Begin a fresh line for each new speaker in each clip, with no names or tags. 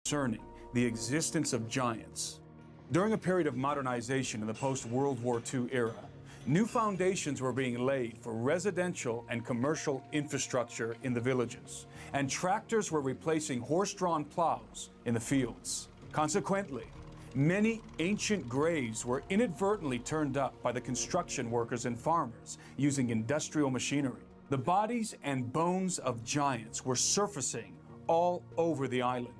concerning the existence of giants. During a period of modernization in the post-World War II era, new foundations were being laid for residential and commercial infrastructure in the villages, and tractors were replacing horse-drawn plows in the fields. Consequently, many ancient graves were inadvertently turned up by the construction workers and farmers using industrial machinery. The bodies and bones of giants were surfacing all over the island.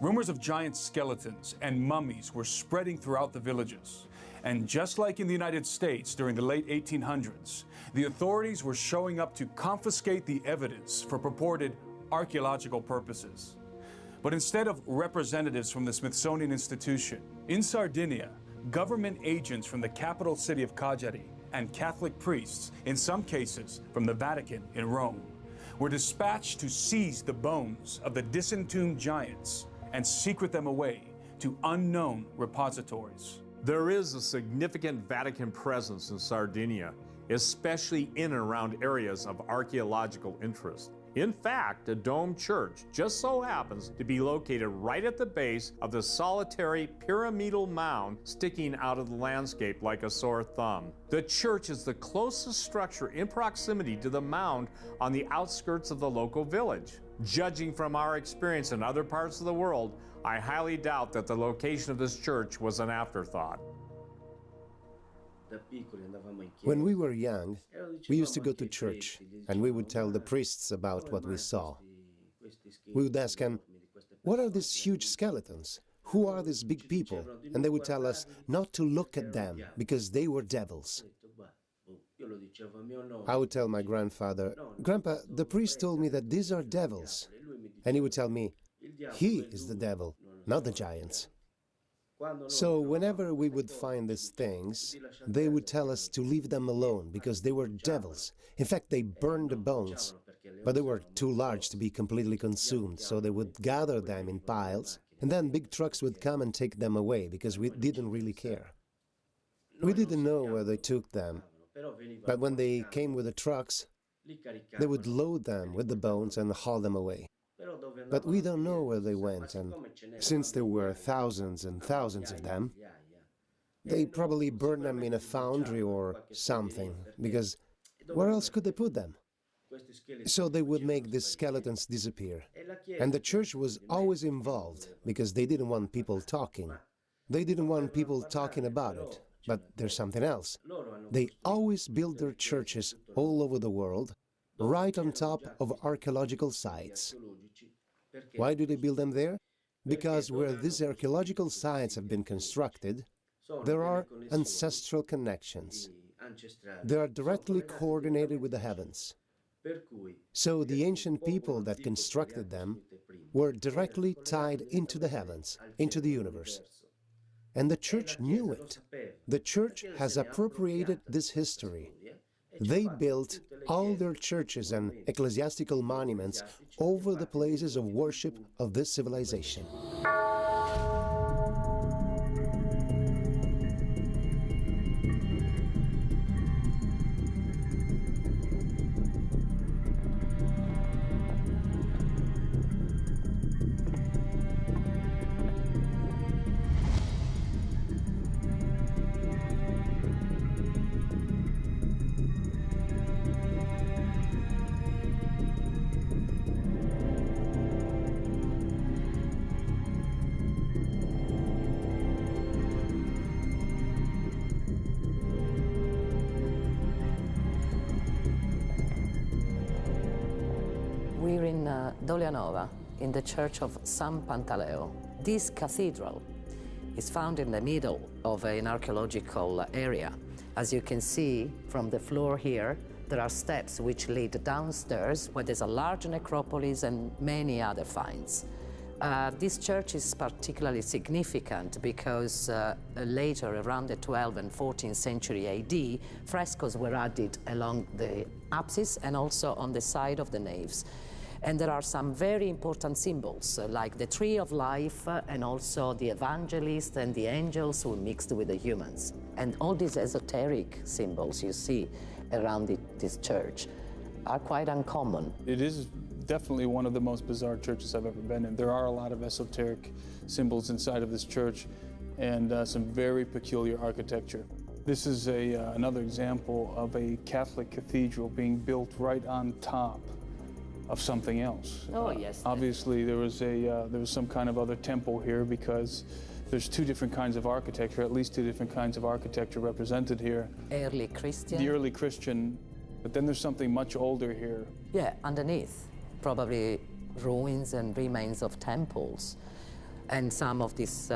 Rumors of giant skeletons and mummies were spreading throughout the villages. And just like in the United States during the late 1800s, the authorities were showing up to confiscate the evidence for purported archaeological purposes. But instead of representatives from the Smithsonian Institution, in Sardinia, government agents from the capital city of Cagliari and Catholic priests, in some cases from the Vatican in Rome, were dispatched to seize the bones of the disentombed giants and secret them away to unknown repositories.
There is a significant Vatican presence in Sardinia, especially in and around areas of archaeological interest. In fact, a domed church just so happens to be located right at the base of the solitary pyramidal mound sticking out of the landscape like a sore thumb. The church is the closest structure in proximity to the mound on the outskirts of the local village. Judging from our experience in other parts of the world, I highly doubt that the location of this church was an afterthought.
When we were young, we used to go to church, and we would tell the priests about what we saw. We would ask them, "What are these huge skeletons? Who are these big people?" And they would tell us not to look at them, because they were devils. I would tell my grandfather, "Grandpa, the priest told me that these are devils." And he would tell me, "He is the devil, not the giants." So whenever we would find these things, they would tell us to leave them alone because they were devils. In fact, they burned the bones, but they were too large to be completely consumed, so they would gather them in piles, and then big trucks would come and take them away because we didn't really care. We didn't know where they took them, but when they came with the trucks, they would load them with the bones and haul them away. But we don't know where they went, and since there were thousands and thousands of them, they probably burned them in a foundry or something, because where else could they put them? So they would make these skeletons disappear. And the church was always involved, because they didn't want people talking. They didn't want people talking about it. But there's something else. They always build their churches all over the world, right on top of archaeological sites. Why do they build them there? Because where these archaeological sites have been constructed, there are ancestral connections. They are directly coordinated with the heavens. So the ancient people that constructed them were directly tied into the heavens, into the universe. And the church knew it. The church has appropriated this history. They built all their churches and ecclesiastical monuments over the places of worship of this civilization.
We're in Dolianova, in the church of San Pantaleo. This cathedral is found in the middle of an archaeological area. As you can see from the floor here, there are steps which lead downstairs where there's a large necropolis and many other finds. This church is particularly significant because later, around the 12th and 14th century AD, frescoes were added along the apsis and also on the side of the naves. And there are some very important symbols, like the tree of life and also the evangelist and the angels who mixed with the humans. And all these esoteric symbols you see around this church are quite uncommon.
It is
definitely one of the most bizarre churches I've ever been in. There are a lot of esoteric symbols inside of this church and some very peculiar architecture. This is another example of a Catholic cathedral being built right on top of something else.
Oh, yes.
Obviously, there was some kind of other temple here because there's two different kinds of architecture, at least two different kinds of architecture represented here.
Early Christian.
The early Christian, but then there's something much older here.
Yeah, underneath, probably ruins and remains of temples. And some of these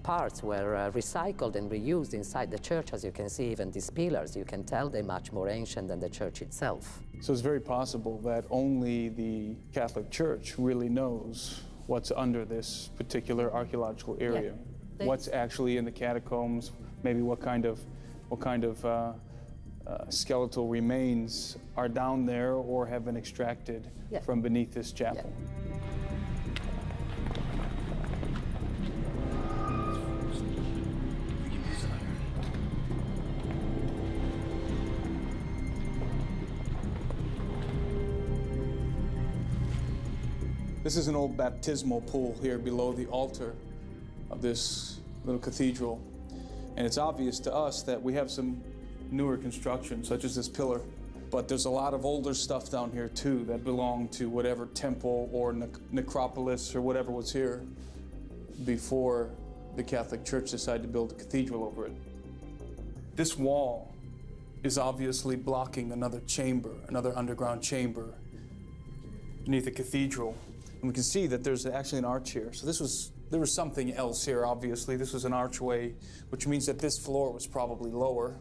parts were recycled and reused inside the church. As you can see, even these pillars, you can tell they're much more ancient than the church itself.
So it's very possible that only the Catholic Church really knows what's under this particular archaeological area.
Yeah.
What's actually in the catacombs, maybe what kind of skeletal remains are down there or have been extracted from beneath this chapel.
Yeah.
This is an old baptismal pool here below the altar of this little cathedral. And it's obvious to us that we have some newer construction, such as this pillar. But there's a lot of older stuff down here too that belong to whatever temple or necropolis or whatever was here before the Catholic Church decided to build a cathedral over it. This wall is obviously blocking another chamber, another underground chamber beneath the cathedral. And we can see that there's actually an arch here. So there was something else here, obviously. This was an archway, which means that this floor was probably lower,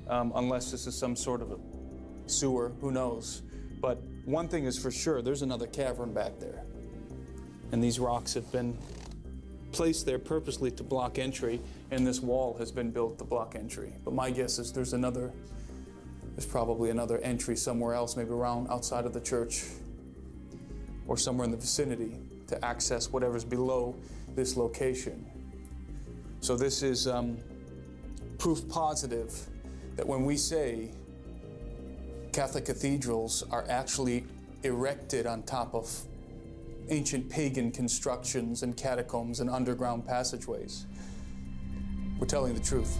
unless this is some sort of a sewer, who knows. But one thing is for sure, there's another cavern back there. And these rocks have been placed there purposely to block entry, and this wall has been built to block entry. But my guess is there's probably another entry somewhere else, maybe around outside of the church, or somewhere in the vicinity to access whatever's below this location. So this is proof positive that when we say Catholic cathedrals are actually erected on top of ancient pagan constructions and catacombs and underground passageways, we're telling the truth.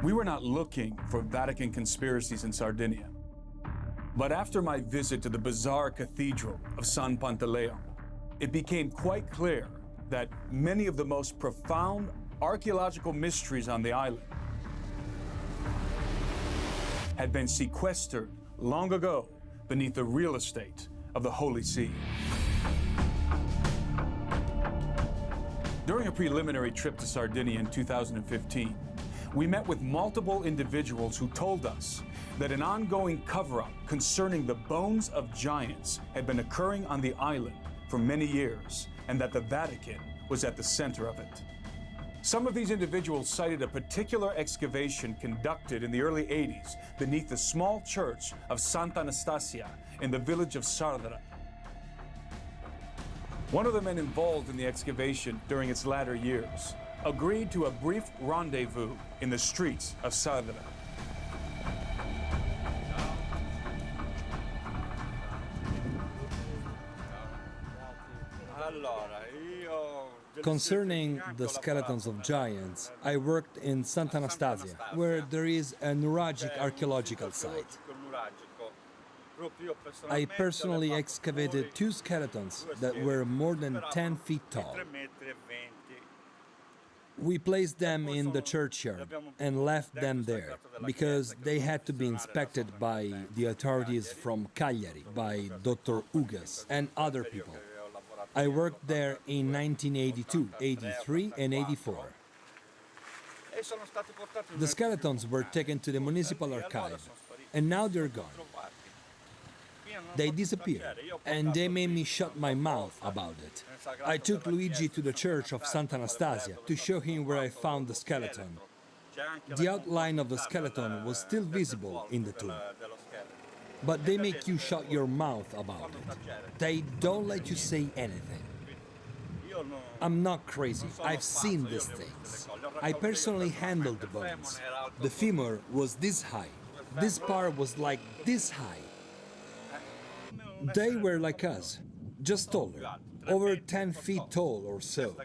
We were not looking for Vatican conspiracies in Sardinia. But after my visit to the bizarre cathedral of San Pantaleo, it became quite clear that many of the most profound archaeological mysteries on the island had been sequestered long ago beneath the real estate of the Holy See. During a preliminary trip to Sardinia in 2015, we met with multiple individuals who told us that an ongoing cover-up concerning the bones of giants had been occurring on the island for many years, and that the Vatican was at the center of it. Some of these individuals cited a particular excavation conducted in the early 80s beneath the small church of Santa Anastasia in the village of Sardara. One of the men involved in the excavation during its latter years agreed to a brief rendezvous in the streets of Sardara.
Concerning the skeletons of giants, I worked in Santa Anastasia, where there is a neuralgic archaeological site. I personally excavated 2 skeletons that were more than 10 feet tall. We placed them in the churchyard and left them there because they had to be inspected by the authorities from Cagliari, by Dr. Ugas and other people. I worked there in 1982, 83, and 84. The skeletons were taken to the municipal archive, and now they're gone. They disappeared, and they made me shut my mouth about it. I took Luigi to the church of Sant'Anastasia to show him where I found the skeleton. The outline of the skeleton was still visible in the tomb. But they make you shut your mouth about it. They don't let you say anything. I'm not crazy. I've seen these things. I personally handled the bones. The femur was this high. This part was like this high. They were like us, just taller, over 10 feet tall or so,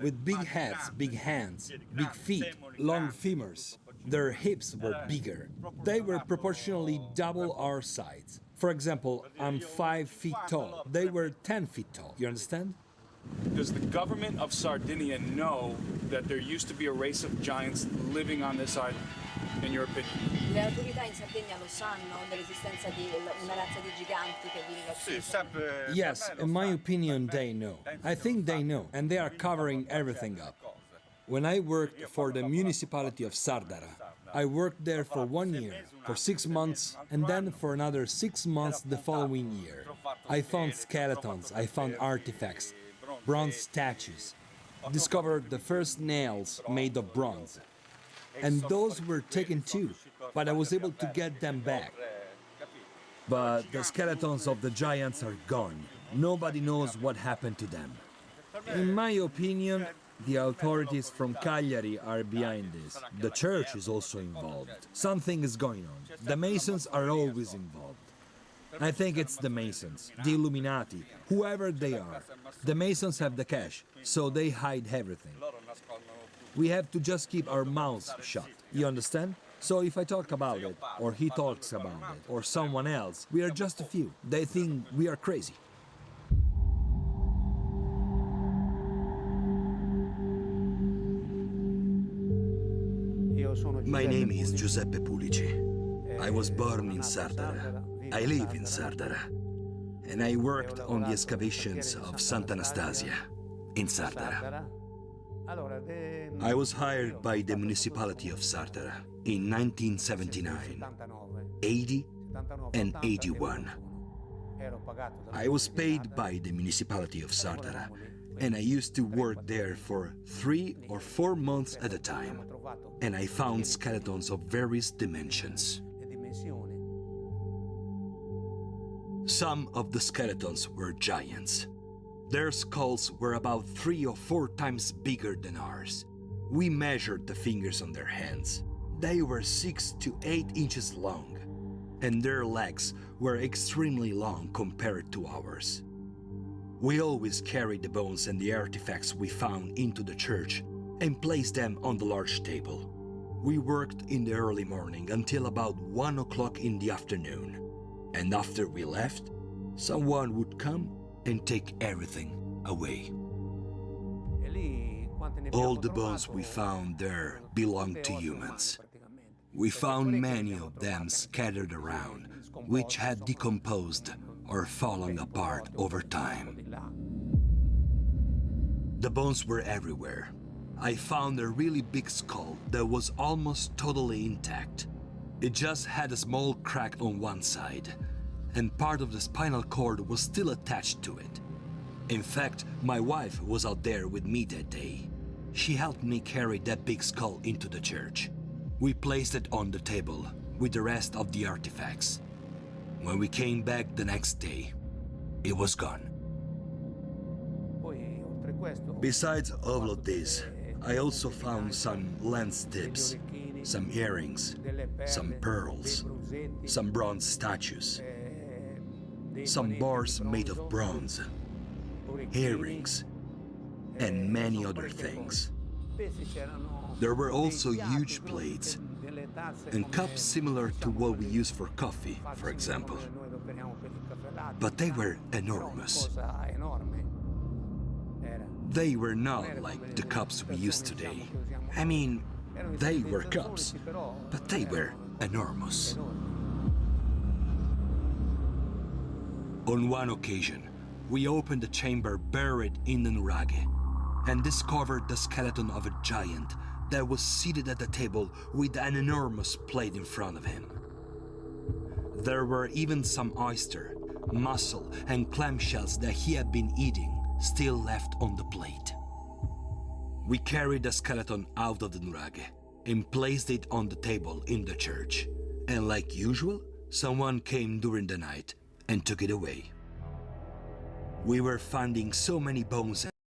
with big heads, big hands, big feet, long femurs. Their hips were bigger. They were proportionally double our size. For example, I'm 5 feet tall. They were 10 feet tall. You understand?
Does the government of Sardinia know that there used to be a race of giants living on this island, in your opinion?
Le autorità in Sardegna lo sanno dell'esistenza di una razza di giganti che vive qui?
Yes, in my opinion, they know. I think they know, and they are covering everything up. When I worked for the municipality of Sardara, I worked there for 1 year, for 6 months, and then for another 6 months the following year. I found skeletons, I found artifacts, bronze statues, discovered the first nails made of bronze. And those were taken too, but I was able to get them back. But the skeletons of the giants are gone. Nobody knows what happened to them. In my opinion, the authorities from Cagliari are behind this. The church is also involved. Something is going on. The Masons are always involved. I think it's the Masons, the Illuminati, whoever they are. The Masons have the cash, so they hide everything. We have to just keep our mouths shut, you understand? So if I talk about it, or he talks about it, or someone else, we are just a few. They think we are crazy.
My name is Giuseppe Pulici. I was born in Sardara. I live in Sardara. And I worked on the excavations of Sant'Anastasia in Sardara. I was hired by the municipality of Sardara in 1979, 80, and 81. I was paid by the municipality of Sardara, and I used to work there for 3 or 4 months at a time, and I found skeletons of various dimensions. Some of the skeletons were giants. Their skulls were about 3 or 4 times bigger than ours. We measured the fingers on their hands. They were 6 to 8 inches long, and their legs were extremely long compared to ours. We always carried the bones and the artifacts we found into the church and placed them on the large table. We worked in the early morning until about 1 o'clock in the afternoon, and after we left, someone would come and take everything away. All the bones we found there belonged to humans. We found many of them scattered around, which had decomposed or fallen apart over time. The bones were everywhere. I found a really big skull that was almost totally intact. It just had a small crack on one side, and part of the spinal cord was still attached to it. In fact, my wife was out there with me that day. She helped me carry that big skull into the church. We placed it on the table with the rest of the artifacts. When we came back the next day, it was gone. Besides all of this, I also found some lens tips, some earrings, some pearls, some bronze statues, some bars made of bronze, earrings, and many other things. There were also huge plates and cups similar to what we use for coffee, for example. But they were enormous. They were not like the cups we use today. I mean, they were cups, but they were enormous. On one occasion, we opened the chamber buried in the nuraghe and discovered the skeleton of a giant that was seated at the table with an enormous plate in front of him. There were even some oyster, mussel, and clam shells that he had been eating still left on the plate. We carried the skeleton out of the nuraghe and placed it on the table in the church. And like usual, someone came during the night and took it away. We were finding so many bones